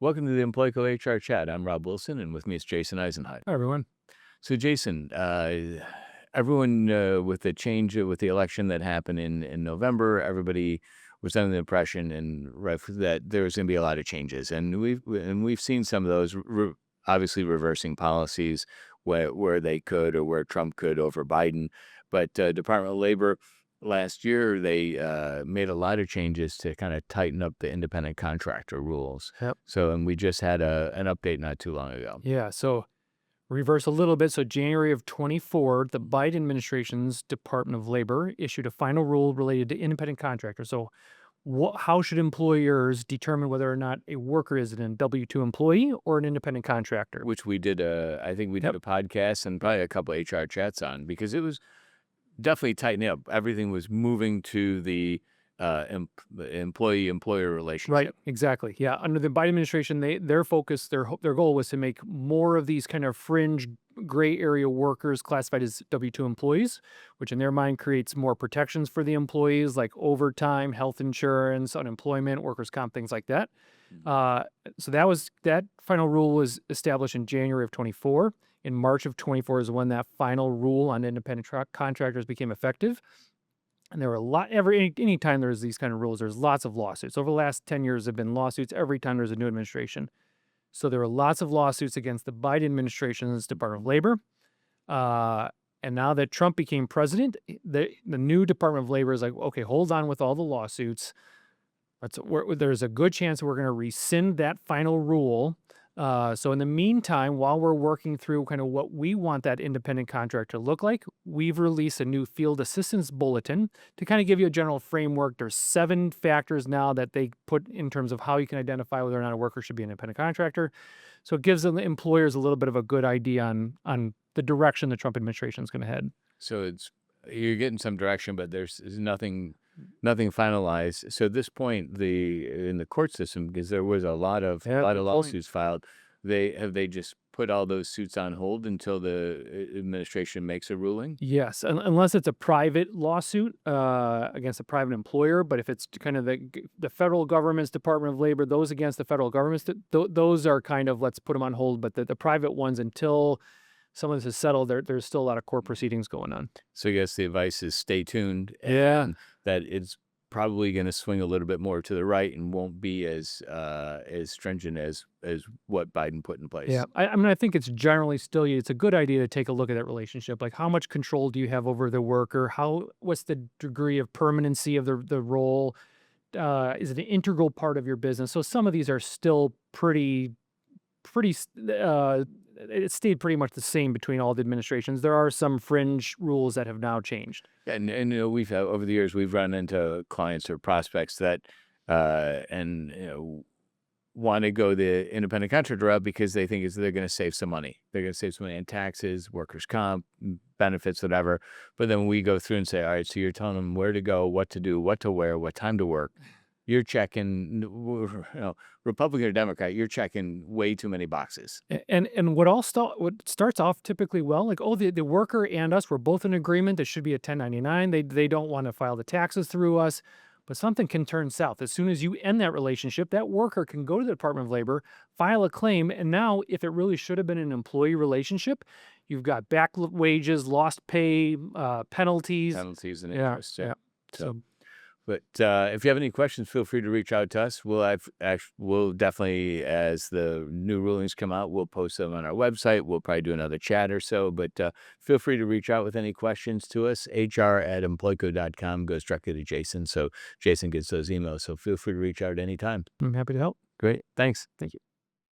Welcome to the Employco HR Chat. I'm Rob Wilson, and with me is Jason Eisenheit. Hi, everyone. So, Jason, everyone with the change with the election that happened in November, everybody was under the impression that there was going to be a lot of changes, and we've seen some of those, obviously reversing policies where they could or where Trump could over Biden, but Department of Labor. Last year, they made a lot of changes to kind of tighten up the independent contractor rules. Yep. So, and we just had an update not too long ago. Yeah. So reverse a little bit. So January of 24, the Biden administration's Department of Labor issued a final rule related to independent contractors. So how should employers determine whether or not a worker is an W-2 employee or an independent contractor? Which we did I think we did Yep. a podcast and probably a couple HR chats on, because it was definitely tightening up. Everything was moving to the employee-employer relationship. Right. Exactly. Yeah. Under the Biden administration, their focus, their goal was to make more of these kind of fringe gray area workers classified as W-2 employees, which in their mind creates more protections for the employees like overtime, health insurance, unemployment, workers' comp, things like that. Uh, so that final rule was established in January of 24. In March of 24 is when that final rule on independent contractors became effective. And there were any time there's these kind of rules, there's lots of lawsuits. Over the last 10 years, there have been lawsuits every time there's a new administration. So there were lots of lawsuits against the Biden administration's Department of Labor. And now that Trump became president, the new Department of Labor is like, okay, hold on with all the lawsuits. There's a good chance we're going to rescind that final rule. So in the meantime, while we're working through kind of what we want that independent contractor to look like, we've released a new Field Assistance Bulletin to kind of give you a general framework. There's 7 factors now that they put in terms of how you can identify whether or not a worker should be an independent contractor. So it gives the employers a little bit of a good idea on the direction the Trump administration is going to head. So you're getting some direction, but there's nothing finalized. So at this point, in the court system, because there was a lot of lawsuits filed, they just put all those suits on hold until the administration makes a ruling? Yes, unless it's a private lawsuit against a private employer. But if it's kind of the federal government's Department of Labor, those against the federal government's, those are kind of, let's put them on hold. But the private ones, until some of this is settled, there's still a lot of court proceedings going on. So I guess the advice is stay tuned. Yeah. And that it's probably going to swing a little bit more to the right and won't be as stringent as what Biden put in place. Yeah, I mean, I think it's generally still, it's a good idea to take a look at that relationship. Like, how much control do you have over the worker? What's the degree of permanency of the role? Is it an integral part of your business? So some of these are still pretty. It stayed pretty much the same between all the administrations. There are some fringe rules that have now changed. And we've had, over the years, we've run into clients or prospects that want to go the independent contractor route because they think they're going to save some money. They're going to save some money on taxes, workers' comp, benefits, whatever. But then we go through and say, all right, so you're telling them where to go, what to do, what to wear, what time to work. You're checking, Republican or Democrat, you're checking way too many boxes. And what starts off typically well, like, oh, the worker and us, we're both in agreement. There should be a 1099. They don't want to file the taxes through us. But something can turn south. As soon as you end that relationship, that worker can go to the Department of Labor, file a claim, and now, if it really should have been an employee relationship, you've got back wages, lost pay, penalties. Penalties and interest. Yeah. So. But if you have any questions, feel free to reach out to us. We'll definitely, as the new rulings come out, we'll post them on our website. We'll probably do another chat or so. But feel free to reach out with any questions to us. HR@employco.com goes directly to Jason. So Jason gets those emails. So feel free to reach out at any time. I'm happy to help. Great. Thanks. Thank you.